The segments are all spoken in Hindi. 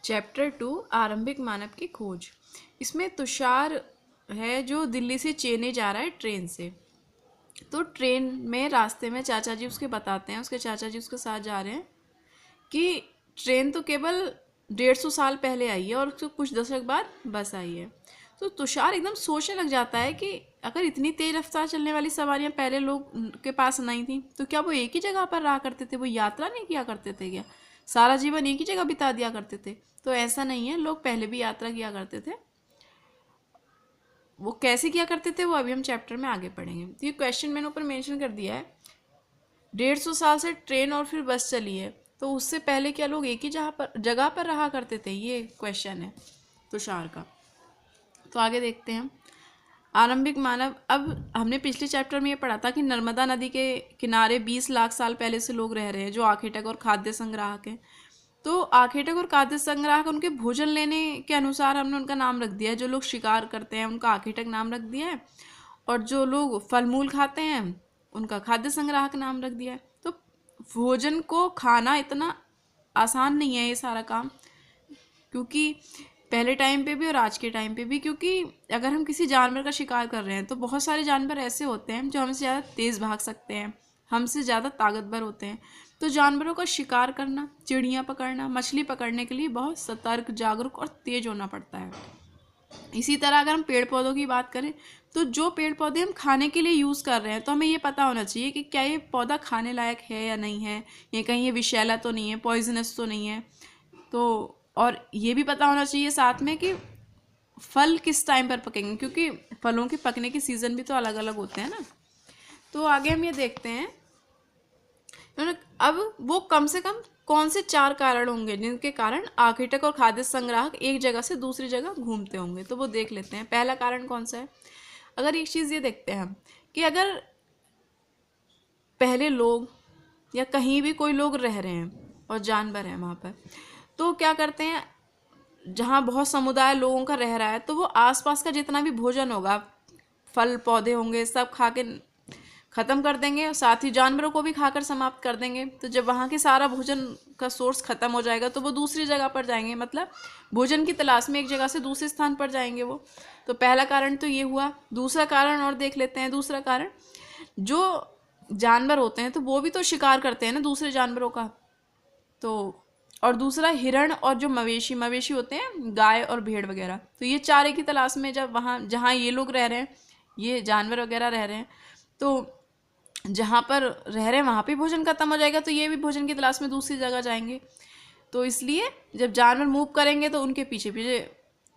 चैप्टर 2 आरंभिक मानव की खोज। इसमें तुषार है जो दिल्ली से चेन्नई जा रहा है ट्रेन से। तो ट्रेन में रास्ते में चाचा जी उसके बताते हैं, उसके चाचा जी उसके साथ जा रहे हैं कि ट्रेन तो केवल 150 साल पहले आई है और उसके कुछ दशक बाद बस आई है। तो तुषार एकदम सोचने लग जाता है कि अगर इतनी तेज रफ्तार चलने वाली सवारियां पहले लोग के पास नहीं थी तो क्या वो एक ही जगह पर रहा करते थे, वो यात्रा नहीं किया करते थे क्या, सारा जीवन एक ही जगह बिता दिया करते थे? तो ऐसा नहीं है, लोग पहले भी यात्रा किया करते थे। वो कैसे किया करते थे वो अभी हम चैप्टर में आगे पढ़ेंगे। तो ये क्वेश्चन मैंने ऊपर मेंशन कर दिया है, 150 साल से ट्रेन और फिर बस चली है, तो उससे पहले क्या लोग एक ही जगह पर रहा करते थे? ये क्वेश्चन है तुषार का। तो आगे देखते हैं। आरंभिक मानव, अब हमने पिछले चैप्टर में ये पढ़ा था कि नर्मदा नदी के किनारे 20 लाख साल पहले से लोग रह रहे हैं जो आखेटक और खाद्य संग्राहक हैं। तो आखेटक और खाद्य संग्राहक उनके भोजन लेने के अनुसार हमने उनका नाम रख दिया है। जो लोग शिकार करते हैं उनका आखेटक नाम रख दिया है, और जो लोग फल मूल खाते हैं उनका खाद्य संग्राहक नाम रख दिया है। तो भोजन को खाना इतना आसान नहीं है ये सारा काम, क्योंकि पहले टाइम पे भी और आज के टाइम पे भी, क्योंकि अगर हम किसी जानवर का शिकार कर रहे हैं तो बहुत सारे जानवर ऐसे होते हैं जो हमसे ज़्यादा तेज़ भाग सकते हैं, हमसे ज़्यादा ताकतवर होते हैं। तो जानवरों का शिकार करना, चिड़ियाँ पकड़ना, मछली पकड़ने के लिए बहुत सतर्क, जागरूक और तेज होना पड़ता है। इसी तरह अगर हम पेड़ पौधों की बात करें तो जो पेड़ पौधे हम खाने के लिए यूज़ कर रहे हैं तो हमें ये पता होना चाहिए कि क्या ये पौधा खाने लायक है या नहीं है, ये कहीं ये विषैला तो नहीं है, पॉइजनस तो नहीं है। तो और ये भी पता होना चाहिए साथ में कि फल किस टाइम पर पकेंगे, क्योंकि फलों के पकने के सीज़न भी तो अलग अलग होते हैं ना। तो आगे हम ये देखते हैं अब वो कम से कम कौन से 4 कारण होंगे जिनके कारण आखेटक और खाद्य संग्राहक एक जगह से दूसरी जगह घूमते होंगे। तो वो देख लेते हैं। पहला कारण कौन सा है? अगर एक चीज़ ये देखते हैं हम कि अगर पहले लोग या कहीं भी कोई लोग रह रहे हैं और जानवर हैं वहाँ पर, तो क्या करते हैं, जहाँ बहुत समुदाय लोगों का रह रहा है तो वो आसपास का जितना भी भोजन होगा, फल पौधे होंगे, सब खा के ख़त्म कर देंगे और साथ ही जानवरों को भी खाकर समाप्त कर देंगे। तो जब वहाँ के सारा भोजन का सोर्स ख़त्म हो जाएगा तो वो दूसरी जगह पर जाएंगे, मतलब भोजन की तलाश में एक जगह से दूसरे स्थान पर जाएंगे वो। तो पहला कारण तो ये हुआ। दूसरा कारण और देख लेते हैं। दूसरा कारण, जो जानवर होते हैं तो वो भी तो शिकार करते हैं ना दूसरे जानवरों का। तो और दूसरा हिरण, और जो मवेशी होते हैं गाय और भेड़ वगैरह, तो ये चारे की तलाश में जब वहाँ जहाँ ये लोग रह रहे हैं, ये जानवर वगैरह रह रहे हैं, तो जहाँ पर रह रहे हैं वहाँ पे भोजन खत्म हो जाएगा तो ये भी भोजन की तलाश में दूसरी जगह जाएंगे। तो इसलिए जब जानवर मूव करेंगे तो उनके पीछे पीछे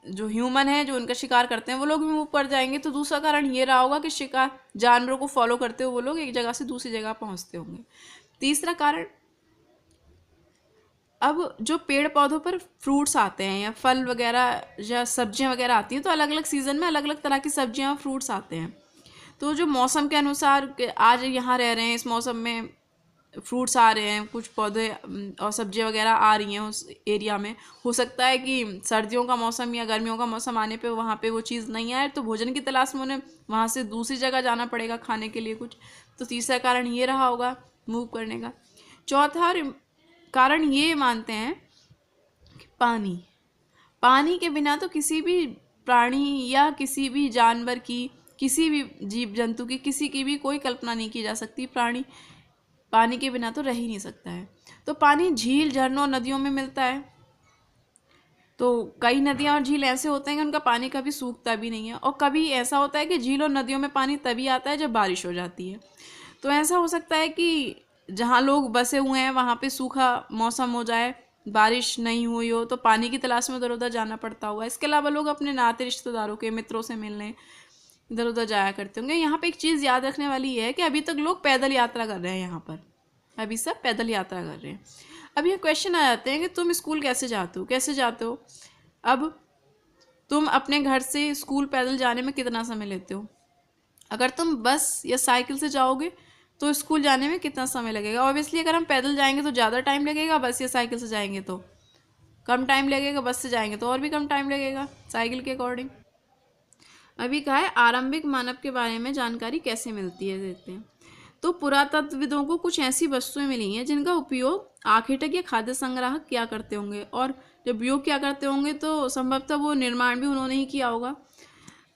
जो ह्यूमन है जो उनका शिकार करते हैं वो लोग भी मूव कर जाएंगे। तो दूसरा कारण ये रहा होगा कि शिकार जानवरों को फॉलो करते हुए वो लोग एक जगह से दूसरी जगह पहुँचते होंगे। तीसरा कारण, अब जो पेड़ पौधों पर फ्रूट्स आते हैं या फल वगैरह या सब्जियां वगैरह आती हैं, तो अलग अलग सीज़न में अलग अलग तरह की सब्जियां और फ्रूट्स आते हैं। तो जो मौसम के अनुसार आज यहाँ रह रहे हैं, इस मौसम में फ्रूट्स आ रहे हैं, कुछ पौधे और सब्जियां वगैरह आ रही हैं उस एरिया में, हो सकता है कि सर्दियों का मौसम या गर्मियों का मौसम आने पे वहाँ पे वो चीज़ नहीं आए, तो भोजन की तलाश में उन्हें वहाँ से दूसरी जगह जाना पड़ेगा खाने के लिए कुछ। तो तीसरा कारण ये रहा होगा मूव करने का। चौथा कारण ये मानते हैं कि पानी के बिना तो किसी भी प्राणी या किसी भी जानवर की, किसी भी जीव जंतु की, किसी की भी कोई कल्पना नहीं की जा सकती। प्राणी पानी के बिना तो रह ही नहीं सकता है। तो पानी झील, झरनों और नदियों में मिलता है। तो कई नदियाँ और झील ऐसे होते हैं कि उनका पानी कभी सूखता भी नहीं है, और कभी ऐसा होता है कि झील और नदियों में पानी तभी आता है जब बारिश हो जाती है। तो ऐसा हो सकता है कि जहाँ लोग बसे हुए हैं वहाँ पे सूखा मौसम हो जाए, बारिश नहीं हुई हो, तो पानी की तलाश में इधर उधर जाना पड़ता होगा। इसके अलावा लोग अपने नाते रिश्तेदारों के, मित्रों से मिलने इधर उधर जाया करते होंगे। यहाँ पे एक चीज़ याद रखने वाली है कि अभी तक लोग पैदल यात्रा कर रहे हैं, यहाँ पर अभी सब पैदल यात्रा कर रहे हैं। अब ये क्वेश्चन आ जाते हैं कि तुम स्कूल कैसे जाते हो। अब तुम अपने घर से स्कूल पैदल जाने में कितना समय लेते हो? अगर तुम बस या साइकिल से जाओगे तो स्कूल जाने में कितना समय लगेगा? ऑब्वियसली अगर हम पैदल जाएंगे तो ज़्यादा टाइम लगेगा, बस या साइकिल से जाएंगे तो कम टाइम लगेगा, बस से जाएंगे तो और भी कम टाइम लगेगा साइकिल के अकॉर्डिंग। अभी कहा है आरंभिक मानव के बारे में जानकारी कैसे मिलती है, देखते हैं। तो पुरातत्वविदों को कुछ ऐसी वस्तुएं मिली हैं जिनका उपयोग आखेटक या खाद्य संग्राहक किया करते होंगे, और जब उपयोग क्या करते होंगे तो संभवतः वो निर्माण भी उन्होंने ही किया होगा।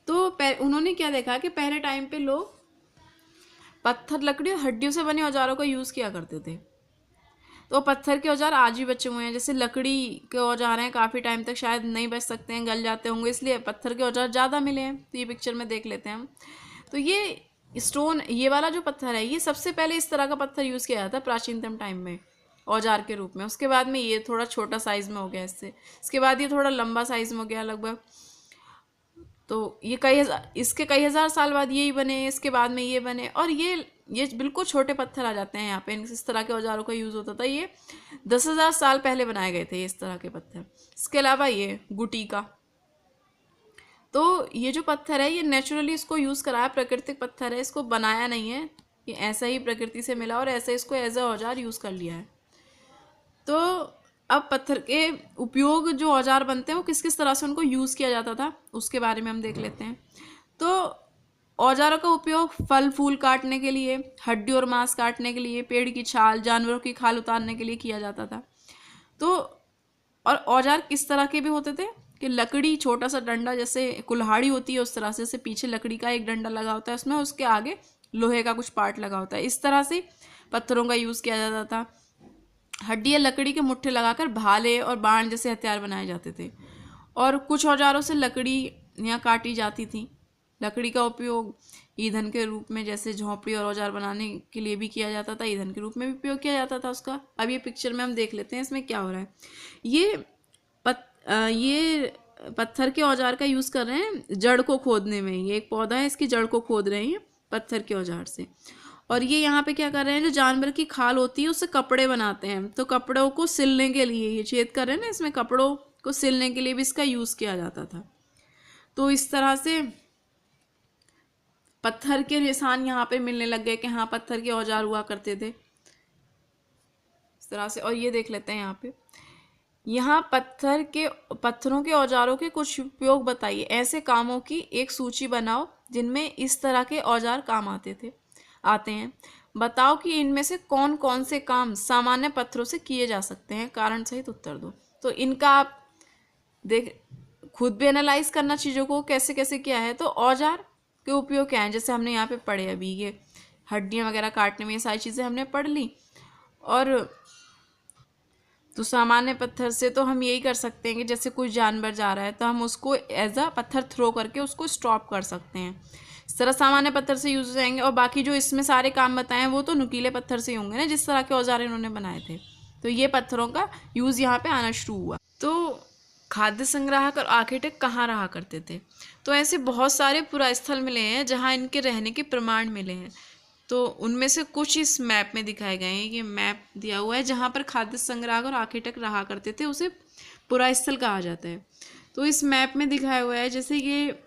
तो उन्होंने क्या देखा कि पहले टाइम पे लोग पत्थर, लकड़ी और हड्डियों से बने औजारों का यूज़ किया करते थे। तो पत्थर के औजार आज भी बचे हुए हैं। जैसे लकड़ी के औजार हैं, काफ़ी टाइम तक शायद नहीं बच सकते हैं, गल जाते होंगे, इसलिए पत्थर के औजार ज़्यादा मिले हैं। तो ये पिक्चर में देख लेते हैं हम। तो ये स्टोन, ये वाला जो पत्थर है, ये सबसे पहले इस तरह का पत्थर यूज़ किया जाता है प्राचीनतम टाइम में औजार के रूप में। उसके बाद में ये थोड़ा छोटा साइज़ में हो गया इससे, इसके बाद ये थोड़ा लंबा साइज़ में हो गया लगभग। तो ये कई हज़ार, इसके कई हज़ार साल बाद यही बने, इसके बाद में ये बने, और ये बिल्कुल छोटे पत्थर आ जाते हैं यहाँ पे। इस तरह के औजारों का यूज़ होता था। ये 10,000 साल पहले बनाए गए थे इस तरह के पत्थर। इसके अलावा ये गुटी का, तो ये जो पत्थर है ये नेचुरली इसको यूज़ कराया, प्राकृतिक पत्थर है, इसको बनाया नहीं है, ये ऐसा ही प्रकृति से मिला और ऐसे इसको एज अ औजार यूज़ कर लिया है। तो अब पत्थर के उपयोग, जो औजार बनते हैं वो किस किस तरह से उनको यूज़ किया जाता था उसके बारे में हम देख लेते हैं। तो औजारों का उपयोग फल फूल काटने के लिए, हड्डी और मांस काटने के लिए, पेड़ की छाल, जानवरों की खाल उतारने के लिए किया जाता था। तो और औजार किस तरह के भी होते थे कि लकड़ी, छोटा सा डंडा, जैसे कुल्हाड़ी होती है उस तरह से, जैसे पीछे लकड़ी का एक डंडा लगा होता है उसमें, उसके आगे लोहे का कुछ पार्ट लगा होता है, इस तरह से पत्थरों का यूज़ किया जाता था। हड्डी या लकड़ी के मुट्ठे लगाकर भाले और बाण जैसे हथियार बनाए जाते थे। और कुछ औजारों से लकड़ियाँ काटी जाती थी। लकड़ी का उपयोग ईंधन के रूप में, जैसे झोंपड़ी और औजार बनाने के लिए भी किया जाता था, ईंधन के रूप में भी उपयोग किया जाता था उसका। अब ये पिक्चर में हम देख लेते हैं इसमें क्या हो रहा है। ये पत्थर के औजार का यूज़ कर रहे हैं जड़ को खोदने में। ये एक पौधा है, इसकी जड़ को खोद रहे हैं पत्थर के औजार से। और ये यहाँ पे क्या कर रहे हैं, जो जानवर की खाल होती है उससे कपड़े बनाते हैं, तो कपड़ों को सिलने के लिए ये छेद कर रहे हैं ना, इसमें कपड़ों को सिलने के लिए भी इसका यूज़ किया जाता था। तो इस तरह से पत्थर के निशान यहाँ पे मिलने लग गए कि हाँ पत्थर के औजार हुआ करते थे इस तरह से। और ये देख लेते हैं यहाँ पे, यहाँ पत्थरों के औजारों के कुछ उपयोग बताइए। ऐसे कामों की एक सूची बनाओ जिनमें इस तरह के औजार काम आते हैं। बताओ कि इनमें से कौन कौन से काम सामान्य पत्थरों से किए जा सकते हैं, कारण सहित उत्तर दो। तो इनका आप खुद भी एनालाइज करना चीज़ों को, कैसे कैसे किया है। तो औजार के उपयोग क्या हैं, जैसे हमने यहाँ पे पढ़े अभी, ये हड्डियाँ वगैरह काटने में, ये सारी चीज़ें हमने पढ़ ली। और तो सामान्य पत्थर से तो हम यही कर सकते हैं कि जैसे कोई जानवर जा रहा है तो हम उसको एज अ पत्थर थ्रो करके उसको स्टॉप कर सकते हैं। इस तरह सामान्य पत्थर से यूज हो जाएंगे। और बाकी जो इसमें सारे काम बताए हैं वो तो नुकीले पत्थर से ही होंगे ना, जिस तरह के औजार इन्होंने बनाए थे। तो ये पत्थरों का यूज़ यहाँ पे आना शुरू हुआ। तो खाद्य संग्राहक और आर्किटेक्ट कहाँ रहा करते थे, तो ऐसे बहुत सारे पुरास्थल मिले हैं जहाँ इनके रहने के प्रमाण मिले हैं। तो उनमें से कुछ इस मैप में दिखाए गए हैं। ये मैप दिया हुआ है जहाँ पर खाद्य संग्राहक और आर्किटेक्ट रहा करते थे, उसे पुरास्थल कहा जाता है। तो इस मैप में दिखाया हुआ है, जैसे ये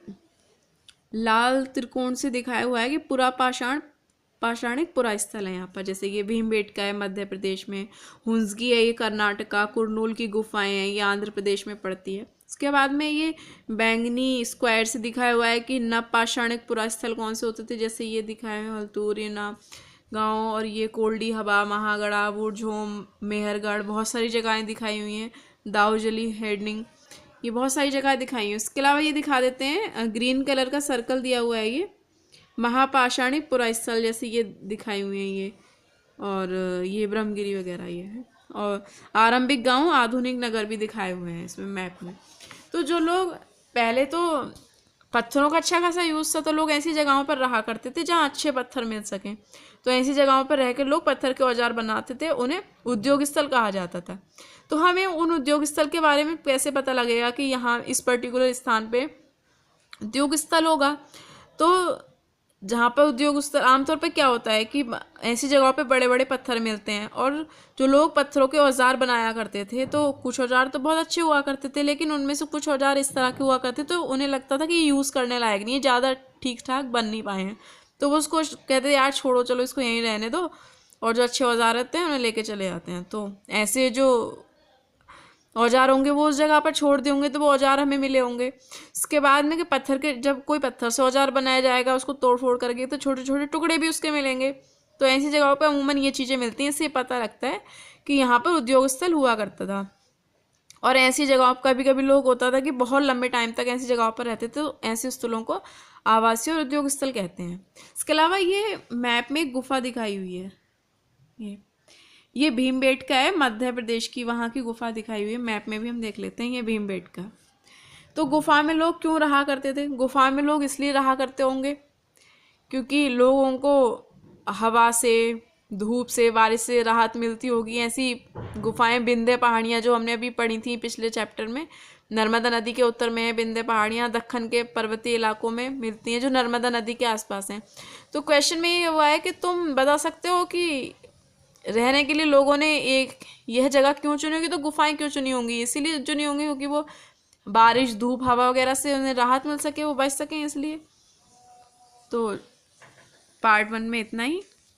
लाल त्रिकोण से दिखाया हुआ है कि पाषाणिक पुरास्थल है यहाँ पर। जैसे ये भीमबेटका है मध्य प्रदेश में, हुंसगी है ये कर्नाटका, कुरनूल की गुफाएं हैं ये आंध्र प्रदेश में पड़ती है। उसके बाद में ये बैंगनी स्क्वायर से दिखाया हुआ है कि नव पाषाणिक पुरास्थल कौन से होते थे, जैसे ये दिखाए हैं हल्तूर, गाँव, और ये कोल्डी हबा, महागढ़ा, वुरझोम, मेहरगढ़, बहुत सारी जगहें दिखाई हुई हैं। दाऊजली, हेडिंग, ये बहुत सारी जगह दिखाई हैं। इसके अलावा ये दिखा देते हैं, ग्रीन कलर का सर्कल दिया हुआ है, ये महापाषाणिक पुरास्थल जैसे ये दिखाई हुई हैं ये, और ये ब्रह्मगिरी वगैरह ये है। और आरंभिक गांव, आधुनिक नगर भी दिखाए हुए हैं इसमें मैप में। तो जो लोग पहले तो पत्थरों का अच्छा खासा यूज़ था, तो लोग ऐसी जगहों पर रहा करते थे जहाँ अच्छे पत्थर मिल सकें। तो ऐसी जगहों पर रहकर लोग पत्थर के औजार बनाते थे, उन्हें उद्योग स्थल कहा जाता था। तो हमें उन उद्योग स्थल के बारे में कैसे पता लगेगा कि यहाँ इस पर्टिकुलर स्थान पे उद्योग स्थल होगा। तो जहाँ पर उद्योग स्थल, आमतौर पर क्या होता है कि ऐसी जगहों पे बड़े बड़े पत्थर मिलते हैं, और जो लोग पत्थरों के औजार बनाया करते थे, तो कुछ औजार तो बहुत अच्छे हुआ करते थे, लेकिन उनमें से कुछ औजार इस तरह के हुआ करते तो उन्हें लगता था कि ये यूज़ करने लायक नहीं है, ज़्यादा ठीक ठाक बन नहीं पाए हैं। तो वो उसको कहते थे यार छोड़ो, चलो इसको यहीं रहने दो, और जो अच्छे औजार रहते हैं उन्हें लेके चले जाते हैं। तो ऐसे जो औजार होंगे वो उस जगह पर छोड़ दिए होंगे, तो वो औजार हमें मिले होंगे। इसके बाद में कि पत्थर के, जब कोई पत्थर से औजार बनाया जाएगा उसको तोड़ फोड़ करके, तो छोटे छोटे टुकड़े भी उसके मिलेंगे। तो ऐसी जगहों पर अमूमन ये चीज़ें मिलती हैं, इससे पता लगता है कि यहाँ पर उद्योग स्थल हुआ करता था। और ऐसी जगहों पर कभी कभी लोग होता था कि बहुत लंबे टाइम तक ऐसी जगहों पर रहते थे, तो ऐसे स्थलों को आवासीय और उद्योग स्थल कहते हैं। इसके अलावा ये मैप में एक गुफा दिखाई हुई है, ये भीमबेटका है, मध्य प्रदेश की वहाँ की गुफा दिखाई हुई है, मैप में भी हम देख लेते हैं ये भीमबेटका। तो गुफा में लोग क्यों रहा करते थे? गुफा में लोग इसलिए रहा करते होंगे क्योंकि लोगों को हवा से, धूप से, बारिश से राहत मिलती होगी। ऐसी गुफाएं विंध्य पहाड़ियाँ जो हमने अभी पढ़ी थी पिछले चैप्टर में, नर्मदा नदी के उत्तर में है विंध्य पहाड़ियाँ, दक्कन के पर्वतीय इलाकों में मिलती हैं जो नर्मदा नदी के आसपास हैं। तो क्वेश्चन में ये हुआ है कि तुम बता सकते हो कि रहने के लिए लोगों ने एक यह जगह क्यों चुनी होगी, तो गुफाएं क्यों चुनी होंगी? इसीलिए चुनी होंगी क्योंकि वो बारिश, धूप, हवा वगैरह से उन्हें राहत मिल सके, वो बच सकें इसलिए। तो पार्ट 1 में इतना ही।